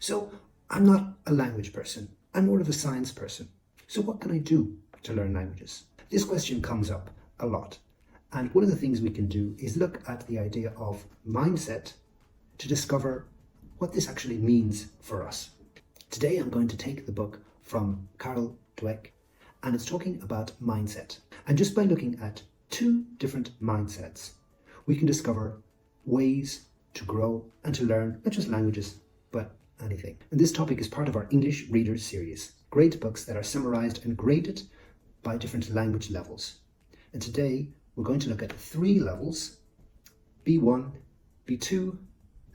So I'm not a language person. I'm more of a science person. So what can I do to learn languages? This question comes up a lot. And one of the things we can do is look at the idea of mindset to discover what this actually means for us. Today I'm going to take the book from Carol Dweck, and it's talking about mindset. And just by looking at two different mindsets, we can discover ways to grow and to learn not just languages, but anything. And this topic is part of our English Readers series. Great books that are summarized and graded by different language levels. And today we're going to look at 3 levels: B1, B2,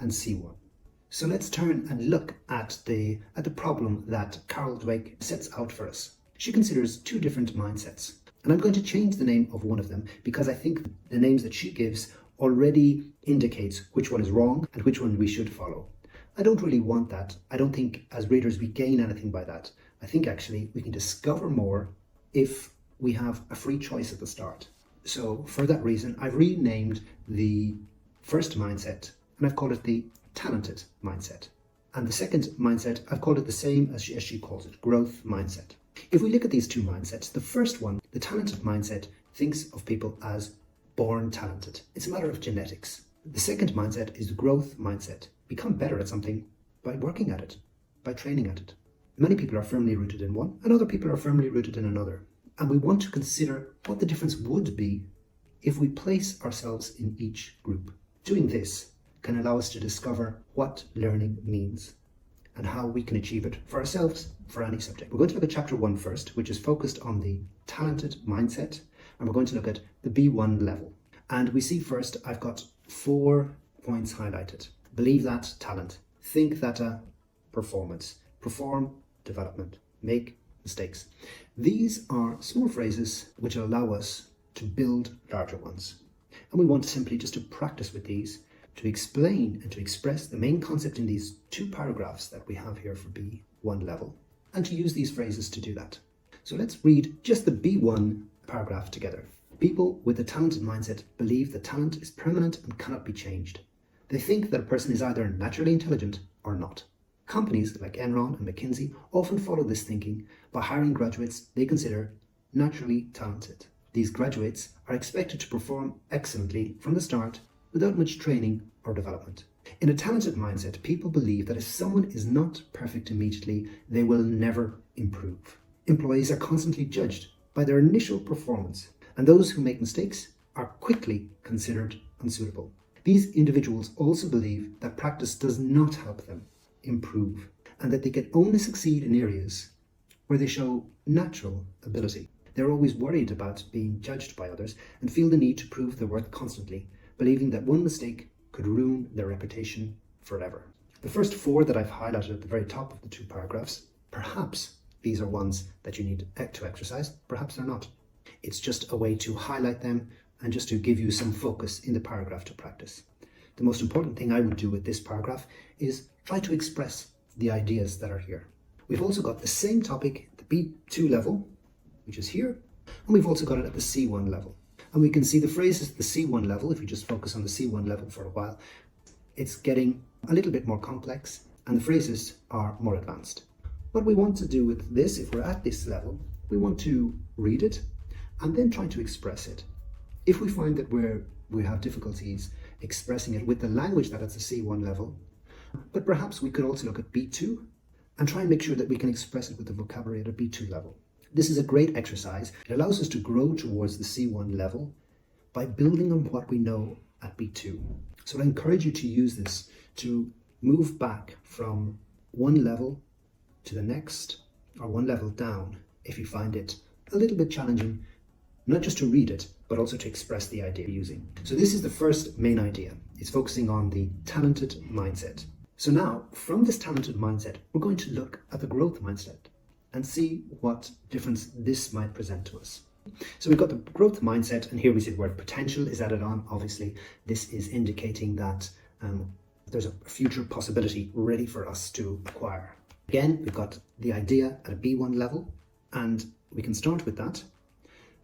and C1. So let's turn and look at the problem that Carol Dweck sets out for us. She considers 2 different mindsets. And I'm going to change the name of one of them because I think the names that she gives already indicates which one is wrong and which one we should follow. I don't really want that. I don't think as readers we gain anything by that. I think actually we can discover more if we have a free choice at the start. So for that reason, I've renamed the first mindset and I've called it the talented mindset. And the second mindset, I've called it the same as she calls it, growth mindset. If we look at these 2 mindsets, the first one, the talented mindset, thinks of people as born talented. It's a matter of genetics. The second mindset is the growth mindset. Become better at something by working at it, by training at it. Many people are firmly rooted in one, and other people are firmly rooted in another. And we want to consider what the difference would be if we place ourselves in each group. Doing this can allow us to discover what learning means and how we can achieve it for ourselves, for any subject. We're going to look at chapter 1 first, which is focused on the talented mindset, and we're going to look at the B1 level. And we see first, I've got 4 points highlighted. Believe that talent, think that performance, perform development, make mistakes. These are small phrases which allow us to build larger ones. And we want simply just to practice with these, to explain and to express the main concept in these 2 paragraphs that we have here for B1 level, and to use these phrases to do that. So let's read just the B1 paragraph together. People with a talented mindset believe that talent is permanent and cannot be changed. They think that a person is either naturally intelligent or not. Companies like Enron and McKinsey often follow this thinking by hiring graduates they consider naturally talented. These graduates are expected to perform excellently from the start without much training or development. In a talented mindset, people believe that if someone is not perfect immediately, they will never improve. Employees are constantly judged by their initial performance, and those who make mistakes are quickly considered unsuitable. These individuals also believe that practice does not help them improve, and that they can only succeed in areas where they show natural ability. They're always worried about being judged by others and feel the need to prove their worth constantly, believing that one mistake could ruin their reputation forever. The first 4 that I've highlighted at the very top of the 2 paragraphs, perhaps these are ones that you need to exercise, perhaps they're not. It's just a way to highlight them and just to give you some focus in the paragraph to practice. The most important thing I would do with this paragraph is try to express the ideas that are here. We've also got the same topic at the B2 level, which is here, and we've also got it at the C1 level. And we can see the phrases at the C1 level, if we just focus on the C1 level for a while, it's getting a little bit more complex and the phrases are more advanced. What we want to do with this, if we're at this level, we want to read it and then try to express it. If we find that we have difficulties expressing it with the language that is the C1 level, but perhaps we could also look at B2 and try and make sure that we can express it with the vocabulary at a B2 level. This is a great exercise. It allows us to grow towards the C1 level by building on what we know at B2. So I encourage you to use this to move back from one level to the next, or one level down, if you find it a little bit challenging, not just to read it, but also to express the idea you're using. So this is the first main idea. It's focusing on the talented mindset. So now, from this talented mindset, we're going to look at the growth mindset and see what difference this might present to us. So we've got the growth mindset, and here we see the word potential is added on. Obviously, this is indicating that there's a future possibility ready for us to acquire. Again, we've got the idea at a B1 level, and we can start with that.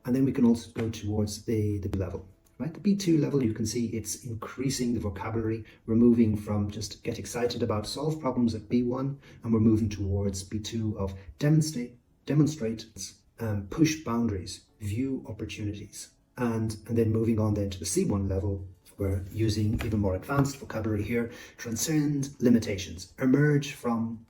And then we can also go towards the level. Right, the B2 level, you can see it's increasing the vocabulary. We're moving from just get excited about solve problems at B1, and we're moving towards B2 of demonstrate, push boundaries, view opportunities. And then moving on then to the C1 level, we're using even more advanced vocabulary here. Transcend limitations, emerge from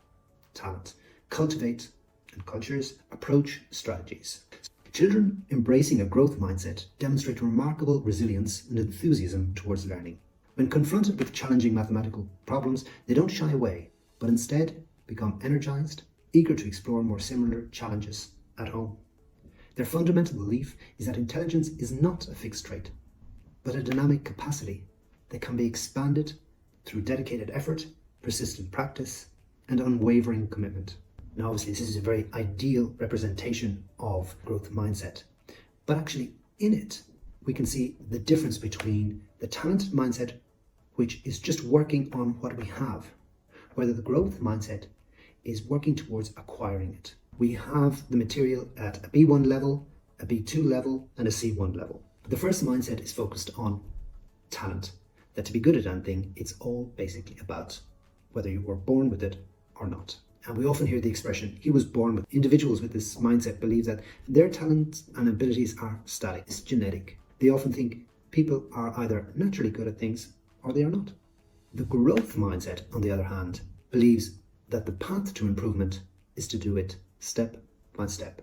talent, cultivate and cultures, approach strategies. Children embracing a growth mindset demonstrate remarkable resilience and enthusiasm towards learning. When confronted with challenging mathematical problems, they don't shy away, but instead become energized, eager to explore more similar challenges at home. Their fundamental belief is that intelligence is not a fixed trait, but a dynamic capacity that can be expanded through dedicated effort, persistent practice, and unwavering commitment. Now, obviously, this is a very ideal representation of growth mindset, but actually in it, we can see the difference between the talented mindset, which is just working on what we have, whether the growth mindset is working towards acquiring it. We have the material at a B1 level, a B2 level, and a C1 level. The first mindset is focused on talent, that to be good at anything, it's all basically about whether you were born with it or not. And we often hear the expression, he was born with. Individuals with this mindset believe that their talents and abilities are static, it's genetic. They often think people are either naturally good at things or they are not. The growth mindset, on the other hand, believes that the path to improvement is to do it step by step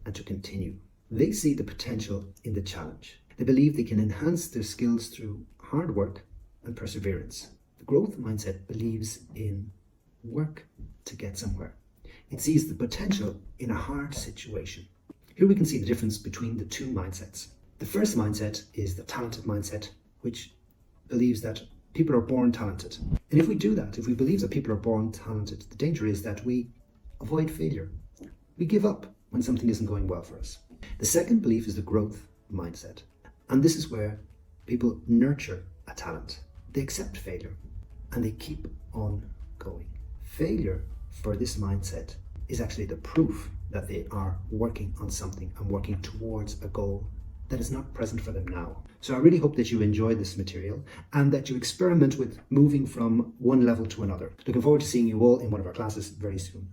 and to continue. They see the potential in the challenge. They believe they can enhance their skills through hard work and perseverance. The growth mindset believes in work to get somewhere. It sees the potential in a hard situation. Here we can see the difference between the two mindsets. The first mindset is the talented mindset, which believes that people are born talented. And if we do that, if we believe that people are born talented, the danger is that we avoid failure. We give up when something isn't going well for us. The second belief is the growth mindset. And this is where people nurture a talent. They accept failure and they keep on going. Failure for this mindset is actually the proof that they are working on something and working towards a goal that is not present for them now. So I really hope that you enjoy this material and that you experiment with moving from one level to another. Looking forward to seeing you all in one of our classes very soon.